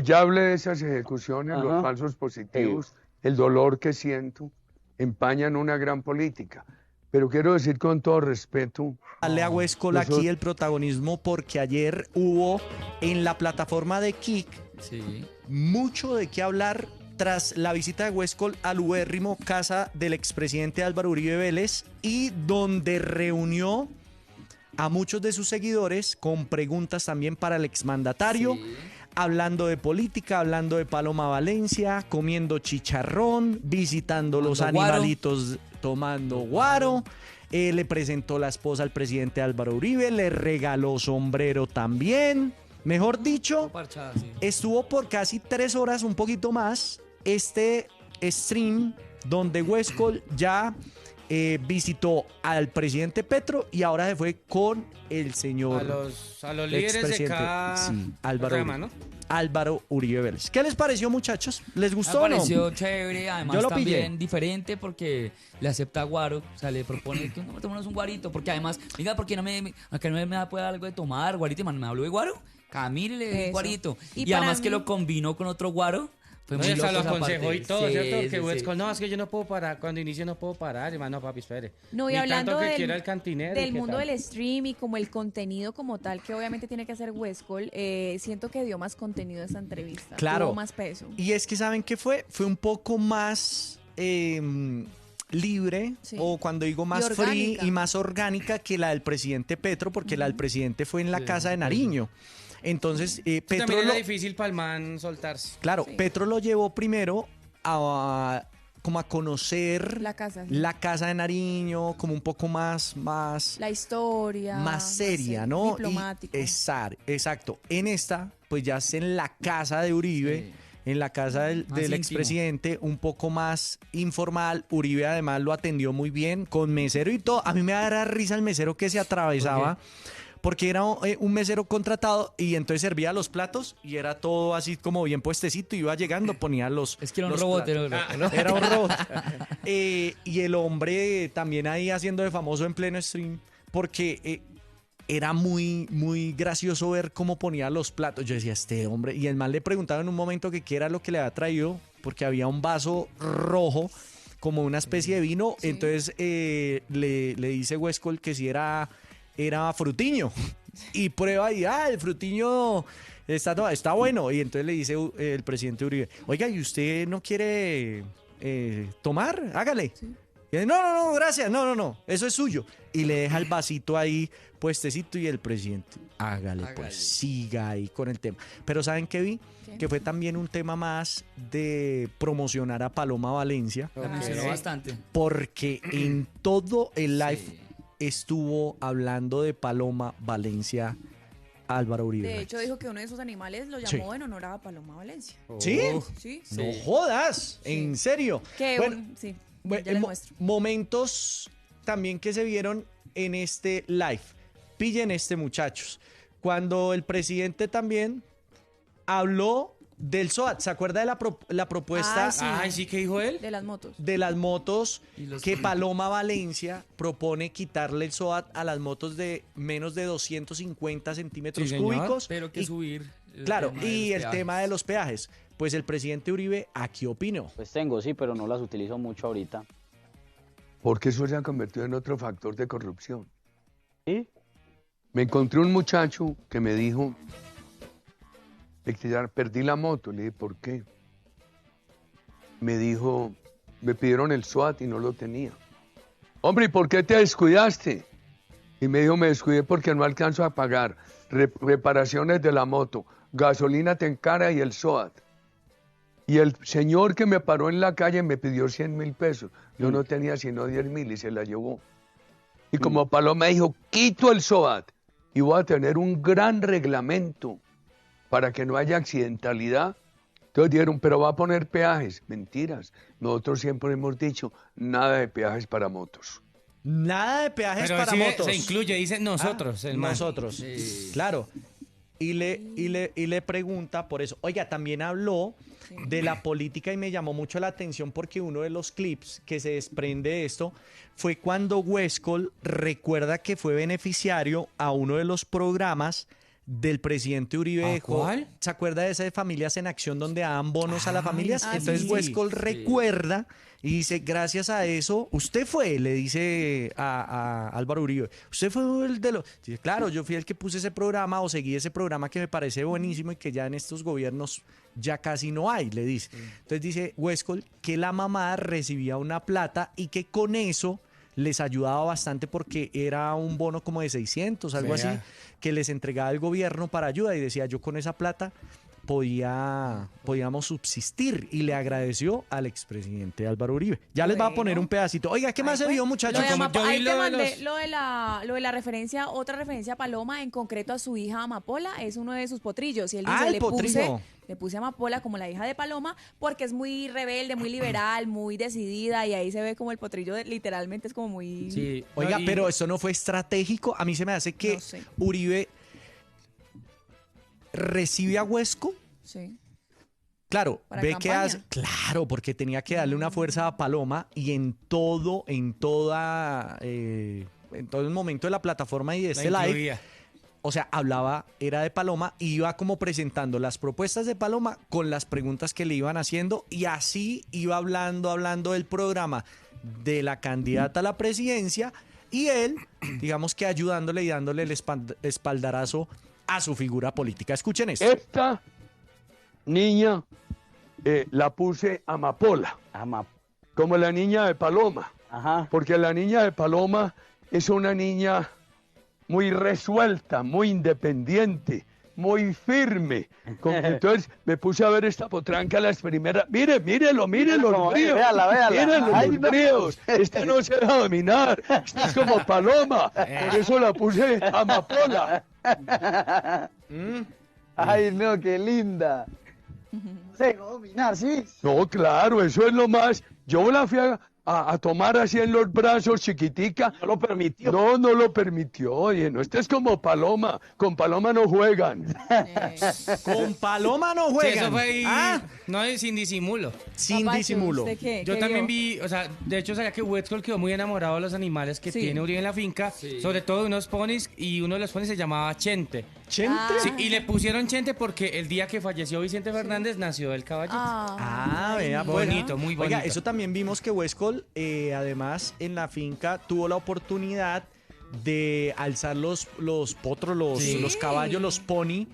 Ya hablé de esas ejecuciones, los Ajá. falsos Sí. positivos, el dolor que siento, empañan una gran política. Pero quiero decir con todo respeto, Darle a Huescol aquí nosotros, el protagonismo porque ayer hubo en la plataforma de Kik Sí. mucho de qué hablar tras la visita de Huescol al ubérrimo casa del expresidente Álvaro Uribe Vélez y donde reunió a muchos de sus seguidores con preguntas también para el exmandatario, Sí. hablando de política, hablando de Paloma Valencia, comiendo chicharrón, visitando los Tomando guaro. animalitos, tomando guaro. Le presentó la esposa al presidente Álvaro Uribe, le regaló sombrero también. Mejor dicho, Parchada, sí. estuvo por casi 3 horas, un poquito más, este stream donde Huescol ya visitó al presidente Petro y ahora se fue con el señor A los líderes de expresidente, cada sí, Álvaro rama, Uribe. ¿no? Álvaro Uribe Vélez. ¿Qué les pareció, muchachos? ¿Les Me gustó o no? pareció chévere, además Yo lo también pillé. diferente porque le acepta guaro, o sea, le propone que no tomémonos un guarito, porque además, venga, ¿por qué acá no me puede dar algo de tomar, guarito, y man, me habló de guaro? Camille le di Eso. guarito. Y Y para además que mí- lo combinó con otro guaro. Fue No, muy y hasta loco lo esa aconsejó parte. y todo, Sí, ¿cierto? sí, Que sí. Huescol, no, es que yo no puedo parar, cuando inicio no puedo parar, hermano, papi, espere. No, y Ni hablando tanto que del, quiera el cantinero. y del qué mundo tal. del stream y como el contenido como tal, que obviamente tiene que hacer Huescol, siento que dio más contenido a esta entrevista. Claro. Tuvo más peso. Y es que ¿saben qué fue? Fue un poco más libre, Sí. o cuando digo más Y free orgánica. y más orgánica que la del presidente Petro, porque la del presidente fue en la casa de Nariño. Entonces, Sí, Petro también lo, era difícil para el man soltarse. claro, Sí. Petro lo llevó primero a como a conocer La casa. sí. la casa de Nariño, como un poco más La historia. más seria, ¿no? Diplomático. Exacto. En esta, pues ya es en la casa de Uribe, Sí. en la casa del, Más del íntimo. expresidente, un poco más informal. Uribe además lo atendió muy bien, con mesero y todo. A mí me da risa el mesero que se atravesaba. Porque era un mesero contratado y entonces servía los platos y era todo así como bien puestecito, iba llegando, ponía los Es que era un los robot. platos. Era- Era un robot. Y el hombre también ahí haciendo de famoso en pleno stream, porque era muy, muy gracioso ver cómo ponía los platos. Yo decía, este hombre, y el man le preguntaba en un momento que qué era lo que le había traído, porque había un vaso rojo, como una especie de vino. Sí. Entonces le dice Huescol que si era frutiño. Y prueba y, el frutiño está bueno. Y entonces le dice el presidente Uribe, oiga, ¿y usted no quiere tomar? Hágale. Y él, no, gracias, no, eso es suyo. Y le deja el vasito ahí puestecito y el presidente, hágale, pues, siga ahí con el tema. Pero ¿saben qué vi? ¿Qué? Que fue también un tema más de promocionar a Paloma Valencia, La mencionó bastante. porque en todo el live Sí. estuvo hablando de Paloma Valencia Álvaro Uribe. De hecho, dijo que uno de esos animales lo Sí. llamó en honor a Paloma Valencia. ¿Sí? Sí. No jodas, en serio. Que Bueno, sí. Bueno, Ya les muestro. momentos también que se vieron en este live. Pillen este, muchachos. Cuando el presidente también habló del SOAT. ¿Se acuerda de la propuesta Ah, sí. Ay, sí, ¿qué dijo él? De las motos. de las motos Y los- que Paloma Valencia propone quitarle el SOAT a las motos de menos de 250 centímetros Sí, señor. cúbicos? Pero que Y- subir. el Claro, tema de y los el peajes. tema de los peajes. Pues el presidente Uribe, ¿aquí opinó? Pues tengo, sí, pero no las utilizo mucho ahorita. porque eso se ha convertido en otro factor de corrupción. ¿Sí? Me encontré un muchacho que me dijo, perdí la moto. Le dije, ¿por qué? Me dijo, me pidieron el SWAT y no lo tenía. Hombre, ¿y por qué te descuidaste? Y me dijo, me descuidé porque no alcanzo a pagar reparaciones de la moto, gasolina te encara y el SOAT. Y el señor que me paró en la calle me pidió 100.000 pesos. Yo no tenía sino 10.000 y se la llevó. Y como Paloma dijo, quito el SOAT y voy a tener un gran reglamento para que no haya accidentalidad. Entonces dijeron, pero va a poner peajes. Mentiras. Nosotros siempre hemos dicho, nada de peajes para motos. Nada de peajes Pero para sí motos. se incluye, dice nosotros, el man. Nosotros, Sí. claro. Y le pregunta por eso. Oiga, también habló de la política y me llamó mucho la atención porque uno de los clips que se desprende de esto fue cuando Huescol recuerda que fue beneficiario a uno de los programas del presidente Uribe ¿Ah, dejó. cuál? ¿Se acuerda de esa de Familias en Acción donde daban bonos a las familias? Entonces sí. Huescol recuerda y dice, gracias a eso, usted fue, le dice a Álvaro Uribe, usted fue el de los... Dice, claro, yo fui el que puse ese programa o seguí ese programa que me parece buenísimo y que ya en estos gobiernos ya casi no hay, le dice. Entonces dice Huescol que la mamá recibía una plata y que con eso les ayudaba bastante porque era un bono como de 600, algo así, Vea. que les entregaba el gobierno para ayuda y decía, yo con esa plata podíamos subsistir, y le agradeció al expresidente Álvaro Uribe. Ya les va a poner Bueno. un pedacito. Oiga, ¿qué más se Ahí vio, fue. muchachos? Lo de Como yo vi ahí lo te de mandé los- lo de la referencia, otra referencia a Paloma, en concreto a su hija Amapola, es uno de sus potrillos. Y él dice, Ah, el potrillo. le puse a Amapola como la hija de Paloma porque es muy rebelde, muy liberal, muy decidida, y ahí se ve como el potrillo literalmente es como muy... Sí. Oiga, No, y- pero eso no fue estratégico. A mí se me hace que No sé. Uribe recibe a Huesco. Sí. Claro, Para ve que campaña. hace, claro, porque tenía que darle una fuerza a Paloma y en todo el momento de la plataforma y de la este live, incluía. o sea, hablaba, era de Paloma, y iba como presentando las propuestas de Paloma con las preguntas que le iban haciendo, y así iba hablando del programa de la candidata a la presidencia, y él, digamos que ayudándole y dándole el espaldarazo a su figura política. Escuchen esto. Esta niña la puse Amapola, como la niña de Paloma, Ajá. porque la niña de Paloma es una niña muy resuelta, muy independiente, muy firme. Entonces me puse a ver esta potranca las primeras. Mírelo, los como- bríos. véala. Mírenlo, Ay, los no. bríos. Esta no se deja dominar. Esta es como Paloma. Por eso la puse Amapola. Ay, no, qué linda. Se dejó dominar, ¿sí? No, claro, eso es lo más. Yo la fui a tomar así en los brazos, chiquitica. No lo permitió. No, no lo permitió. Oye, no, este es como Paloma. Con Paloma no juegan. Con Paloma no Sí, juegan. eso fue ahí, Ah, no sin disimulo. sin Papacho, disimulo. ¿usted qué? Yo ¿Qué también vio? vi, o sea, de hecho sabía que Huescol quedó muy enamorado de los animales que Sí. tiene Uribe en la finca, sobre todo de unos ponis, y uno de los ponis se llamaba Chente. ¿Chente? Ah. Sí, y le pusieron Chente porque el día que falleció Vicente Fernández nació el caballito. Ah, vea, mira. pues. Bonito, muy bonito. Oiga, eso también vimos que Huescol, además, en la finca tuvo la oportunidad de alzar los potros, los caballos, los pony.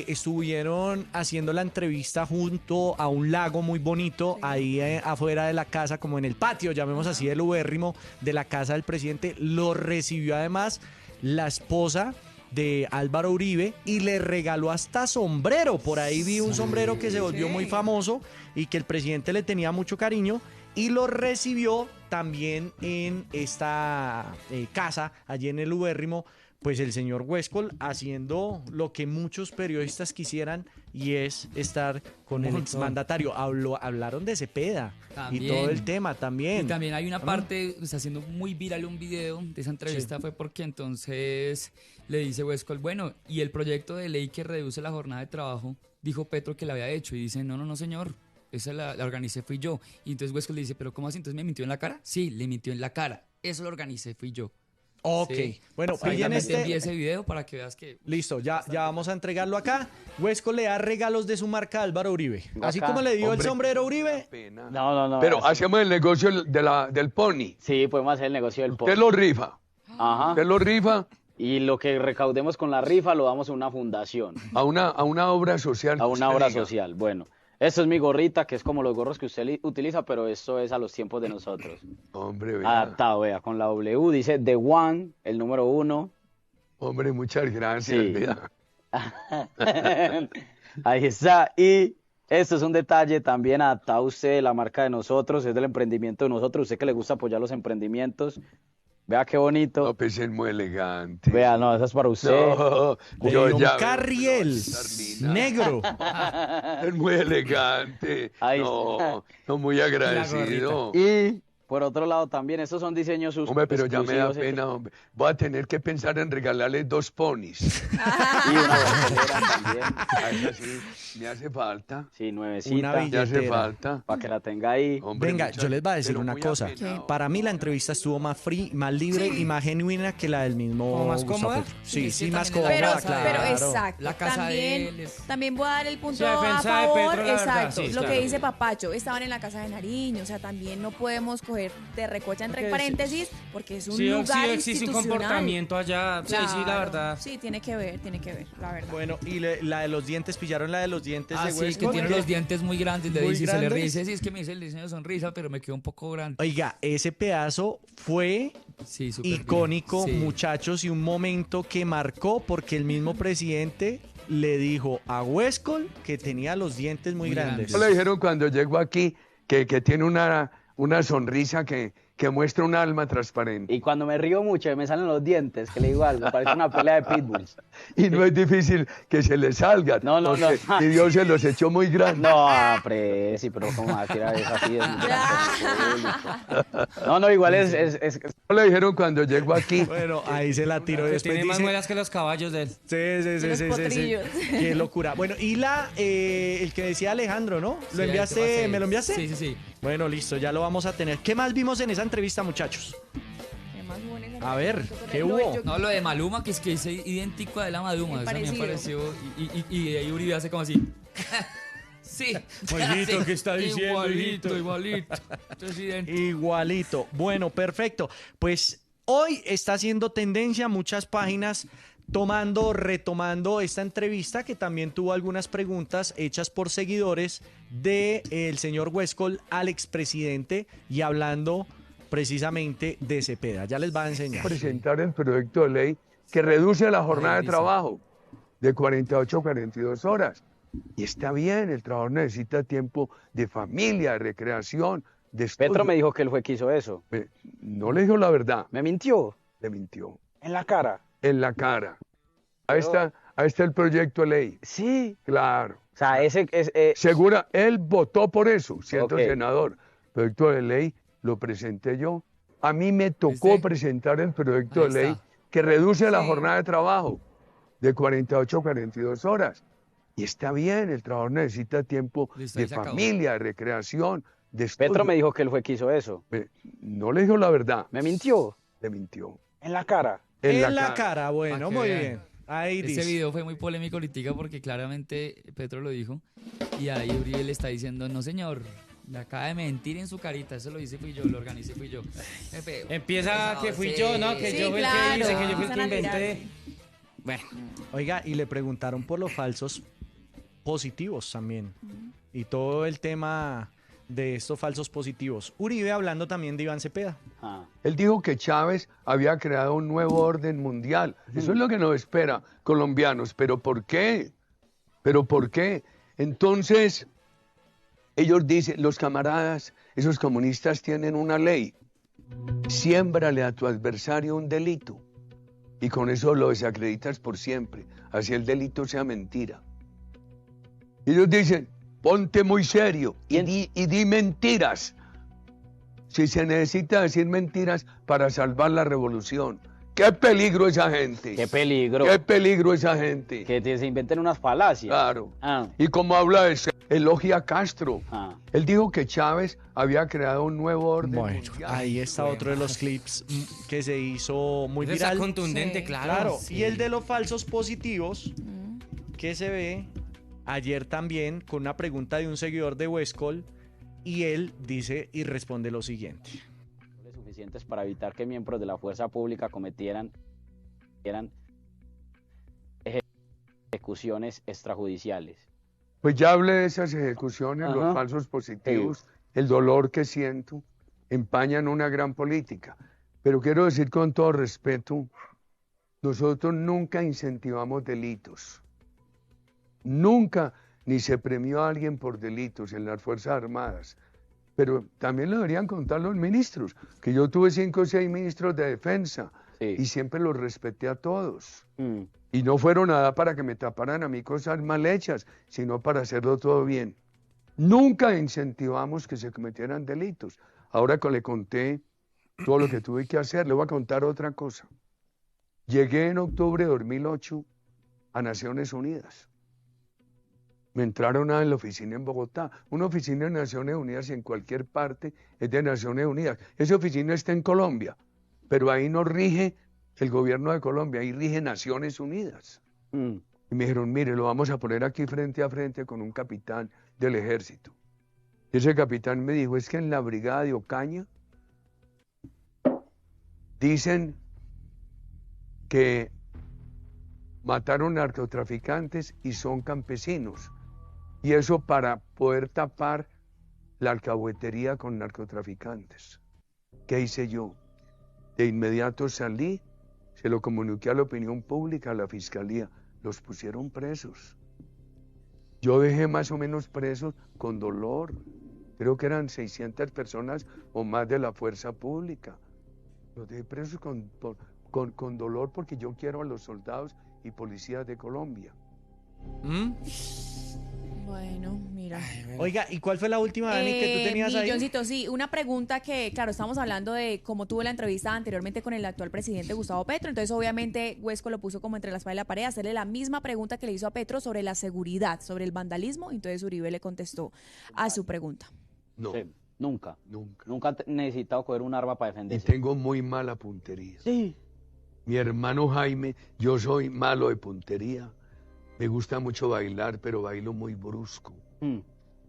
Estuvieron haciendo la entrevista junto a un lago muy bonito, ahí afuera de la casa, como en el patio, llamemos así, del ubérrimo de la casa del presidente. Lo recibió además la esposa de Álvaro Uribe y le regaló hasta sombrero. Por ahí vi un sombrero que se volvió muy famoso y que el presidente le tenía mucho cariño, y lo recibió también en esta casa, allí en el ubérrimo, pues el señor Huescol, haciendo lo que muchos periodistas quisieran, y es estar con el exmandatario. Hablaron de Cepeda y También. todo el tema también. Y también hay una parte, está haciendo muy viral un video de esa entrevista, fue porque entonces le dice Huescol, bueno, y el proyecto de ley que reduce la jornada de trabajo, dijo Petro que la había hecho, y dice, no señor, esa la organicé, fui yo. Y entonces Huescol le dice, pero ¿cómo así? ¿Entonces me mintió en la cara? Sí, le mintió en la cara, eso lo organicé, fui yo. Ok, Sí. bueno, Ahí pillen también te envié este. ese video para que veas que... Listo, ya vamos a entregarlo acá. Huescol le da regalos de su marca a Álvaro Uribe. Así Acá. como le dio el Hombre. sombrero a Uribe. No. Pero es- hacemos el negocio del pony. Sí, podemos hacer el negocio del Usted pony. lo rifa. Ajá. Usted lo rifa Y lo que recaudemos con la rifa lo damos a una fundación, a una obra social. a que una usted obra diga. social. Bueno, esto es mi gorrita, que es como los gorros que usted utiliza, pero esto es a los tiempos de nosotros. Hombre, vea. Adaptado, vea, con la W, dice The One, el número 1. Hombre, muchas gracias. Sí. vea. Ahí está. Y esto es un detalle también adaptado a usted, la marca de nosotros, es del emprendimiento de nosotros. Usted que le gusta apoyar los emprendimientos. Vea qué bonito. No, pues es muy elegante. Vea, no, esa es para usted. No, De yo Don ya. Carriel, Carlina. negro. Es muy elegante. Ahí No, no, muy agradecido. Y Por otro lado también, estos son diseños sus Hombre, pero ya me da exclusivos pena, hombre. Voy a tener que pensar en regalarle 2 ponis. y una bolera también. A esa sí, me hace falta. Sí, Una nuevecita, Me hace billetera. falta. para que la tenga ahí. Hombre, Venga, muchas- yo les voy a decir pero una muy cosa. apenado. Para mí la entrevista estuvo más free, más libre y más genuina que la del mismo ¿Como más Gustavo cómoda? Petro. Sí, Sí, sí, sí, más también es la cómoda, casa claro. Pero exacto. La casa de él es- También voy a dar el punto Sí, a defensa de favor. Petro, la verdad, Exacto. sí, lo claro. que dice Papacho, estaban en la casa de Nariño. O sea, también no podemos coger de recocha entre Porque paréntesis, porque es un Sí, lugar sí existe un institucional. comportamiento allá. Sí, sí, la Claro. verdad. Sí, tiene que ver, la verdad. Bueno, y la de los dientes, ¿pillaron la de los dientes de Ah, sí, que Huesco? tiene los dientes muy grandes, le Muy dice, y se le grandes. ríe. Sí, es que me dice el diseño de sonrisa, pero me quedó un poco grande. Oiga, ese pedazo fue Sí, súper bien. icónico, Sí. muchachos, y un momento que marcó porque el mismo presidente le dijo a Huescol que tenía los dientes muy Muy grandes. ¿No le dijeron cuando llegó aquí que tiene una sonrisa que muestra un alma transparente? Y cuando me río mucho me salen los dientes, que le digo algo, parece una pelea de pitbulls. Y no es difícil que se le salgan. No, no, no. porque- Y Dios se los echó muy grandes. No, Presi, pero ¿cómo va a tirar eso así? No, no, igual es ¿No le dijeron cuando llegó aquí? Bueno, ahí se la tiró. Que Después tiene más dice, muelas que los caballos de él. sí, sí, sí, Los sí, sí, sí. potrillos. Qué locura. Bueno, y el que decía Alejandro, ¿no? Sí, ¿Lo ahí te enviaste? pasé. ¿Me lo enviaste? Sí, sí, sí. Bueno, listo, ya lo vamos a tener. ¿Qué más vimos en esa entrevista, muchachos? ¿Qué más hubo en esa A ver, entrevista? ¿qué Lo- hubo? yo- No, lo de Maluma, que es idéntico a de la Maluma. Eso también Parecido. pareció. Y de ahí Uribe hace como así. Sí. Igualito, Sí, ¿qué está diciendo, Igualito, hijito? igualito. Presidente. Igualito. Bueno, perfecto. Pues hoy está haciendo tendencia muchas páginas retomando esta entrevista que también tuvo algunas preguntas hechas por seguidores del señor Huescol al expresidente y hablando precisamente de Cepeda. Ya les va a enseñar. Presentar el proyecto de ley que reduce la jornada de dice. trabajo de 48 a 42 horas. Y está bien, el trabajador necesita tiempo de familia, de recreación, de estudio. Petro me dijo que él fue que hizo eso. No le dijo la verdad, Me mintió. le mintió. En la cara. En la cara. Ahí está el proyecto de ley. Sí. Claro. O sea, ese es... Segura, él votó por eso, siendo Ok. senador. Proyecto de ley lo presenté yo. A mí me tocó ¿Viste? presentar el proyecto Ahí de ley está. que reduce la Sí. jornada de trabajo de 48 a 42 horas. Y está bien, el trabajador necesita tiempo Listo, de ahí se acabó. familia, de recreación, de estudio. Petro me dijo que él fue que hizo eso. No le dijo la verdad, Me mintió. le mintió. En la cara. En la cara, bueno, Pa' que muy vean. bien. Ahí Ese dice. video fue muy polémico ahorita porque claramente Petro lo dijo. Y ahí Uribe le está diciendo, no señor, me acaba de mentir en su carita. Eso lo hice fui yo, lo organicé fui yo. Empieza que fui Sí. yo, ¿no? Que Sí, yo fui el claro. que hice, que yo fui el que Empiezan a inventé. tirarse. Bueno, Oiga, y le preguntaron por los falsos positivos también. Y todo el tema de estos falsos positivos. Uribe hablando también de Iván Cepeda. Ah. Él dijo que Chávez había creado un nuevo orden mundial. Eso es lo que nos espera, colombianos. ¿Pero por qué? ¿Pero por qué? Entonces, ellos dicen, los camaradas, esos comunistas tienen una ley. Siémbrale a tu adversario un delito. Y con eso lo desacreditas por siempre. Así el delito sea mentira. Ellos dicen, ponte muy serio y di mentiras. Si se necesita decir mentiras para salvar la revolución. ¡Qué peligro esa gente! Qué peligro. ¡Qué peligro esa gente! Que se inventen unas falacias. Claro. Ah. Y como habla de eso, elogia a Castro. Ah. Él dijo que Chávez había creado un nuevo orden Bueno, mundial. ahí está otro de los clips que se hizo muy eso está viral. contundente, Sí. claro. Claro, Sí. y el de los falsos positivos que se ve ayer también con una pregunta de un seguidor de Huescol y él dice y responde lo siguiente. Suficientes para evitar que miembros de la fuerza pública cometieran ejecuciones extrajudiciales. Pues ya hablé de esas ejecuciones, Ajá. los falsos positivos, el dolor que siento, empañan una gran política. Pero quiero decir con todo respeto, nosotros nunca incentivamos delitos. Nunca, ni se premió a alguien por delitos en las Fuerzas Armadas. Pero también lo deberían contar los ministros, que yo tuve 5 o 6 ministros de defensa Sí. y siempre los respeté a todos. Mm. Y no fueron nada para que me taparan a mí cosas mal hechas, sino para hacerlo todo bien. Nunca incentivamos que se cometieran delitos. Ahora que le conté todo lo que tuve que hacer, le voy a contar otra cosa. Llegué en octubre de 2008 a Naciones Unidas. Me entraron en la oficina en Bogotá. Una oficina de Naciones Unidas en cualquier parte es de Naciones Unidas. Esa oficina está en Colombia, pero ahí no rige el gobierno de Colombia, ahí rige Naciones Unidas. Y me dijeron, mire, lo vamos a poner aquí frente a frente con un capitán del ejército. Y ese capitán me dijo, es que en la brigada de Ocaña dicen que mataron narcotraficantes y son campesinos. Y eso para poder tapar la alcahuetería con narcotraficantes. ¿Qué hice yo? De inmediato salí, se lo comuniqué a la opinión pública, a la fiscalía. Los pusieron presos. Yo dejé más o menos presos con dolor. Creo que eran 600 personas o más de la fuerza pública. Los dejé presos con dolor porque yo quiero a los soldados y policías de Colombia. Bueno, mira. Oiga, ¿y cuál fue la última, Dani, que tú tenías ahí? Milloncito, sí, una pregunta que, claro, estamos hablando de cómo tuvo la entrevista anteriormente con el actual presidente Gustavo Petro, entonces obviamente Huesco lo puso como entre la espada y la pared, hacerle la misma pregunta que le hizo a Petro sobre la seguridad, sobre el vandalismo, entonces Uribe le contestó a su pregunta. No, Sí, nunca. nunca. Nunca he necesitado coger un arma para Y defenderse. tengo muy mala puntería. Sí. Mi hermano Jaime, yo soy malo de puntería. Me gusta mucho bailar, pero bailo muy brusco,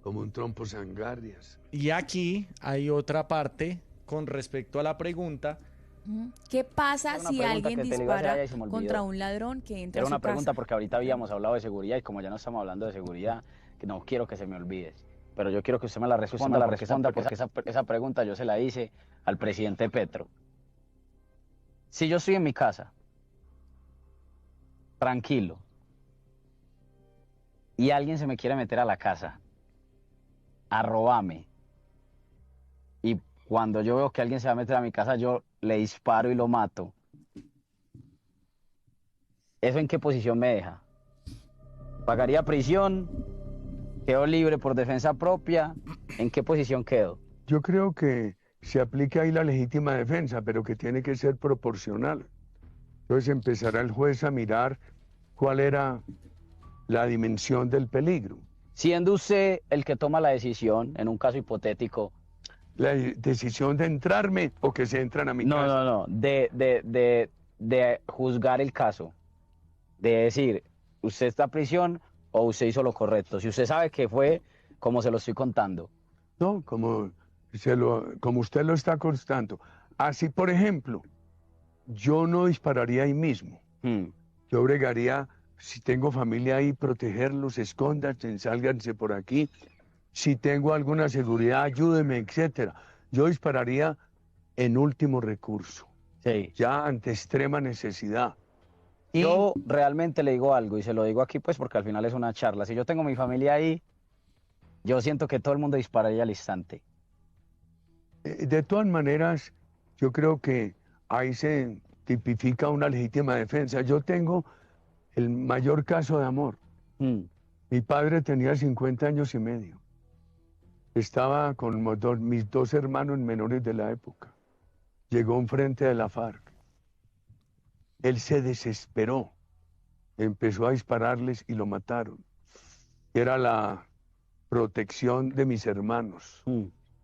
como un trompo sangarrias. Y aquí hay otra parte con respecto a la pregunta. ¿Qué pasa Era una si pregunta alguien que te la iba a hacer dispara allá y se me olvidó. contra un ladrón que entra Era a su una pregunta casa? porque ahorita habíamos hablado de seguridad y como ya no estamos hablando de seguridad, que no quiero que se me olvide. Pero yo quiero que usted me la responda, porque esa pregunta yo se la hice al presidente Petro. Si yo estoy en mi casa, tranquilo, y alguien se me quiere meter a la casa a robarme, y cuando yo veo que alguien se va a meter a mi casa, yo le disparo y lo mato, ¿eso en qué posición me deja? ¿Pagaría prisión? ¿Quedo libre por defensa propia? ¿En qué posición quedo? Yo creo que se aplica ahí la legítima defensa, pero que tiene que ser proporcional. Entonces empezará el juez a mirar cuál era la dimensión del peligro. Siendo usted el que toma la decisión, en un caso hipotético. La decisión de entrarme o que se entran a mi casa. No, de juzgar el caso. De decir, usted está a prisión o usted hizo lo correcto. Si usted sabe que fue como se lo estoy contando. No, como usted lo está constando. Así, por ejemplo, yo no dispararía ahí mismo. Yo bregaría, si tengo familia ahí, protegerlos, escóndanse, sálganse por aquí. Si tengo alguna seguridad, ayúdeme, etcétera. Yo dispararía en último recurso, Sí. ya ante extrema necesidad. Y Yo realmente le digo algo y se lo digo aquí pues porque al final es una charla. Si yo tengo mi familia ahí, yo siento que todo el mundo dispararía al instante. de todas maneras, yo creo que ahí se tipifica una legítima defensa. Yo tengo el mayor caso de amor. Mi padre tenía 50 años y medio. Estaba con mis dos hermanos menores de la época. Llegó enfrente de la FARC. Él se desesperó. Empezó a dispararles y lo mataron. Era la protección de mis hermanos.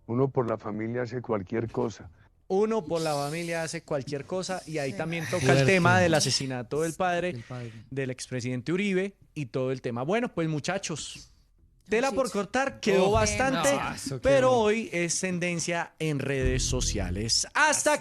Uno por la familia hace cualquier cosa. Uno por la familia hace cualquier cosa y ahí también toca el tema del asesinato del padre, del expresidente Uribe y todo el tema. Bueno, pues muchachos, tela por cortar, quedó bastante, no, eso pero quedó. hoy es tendencia en redes sociales. Hasta aquí.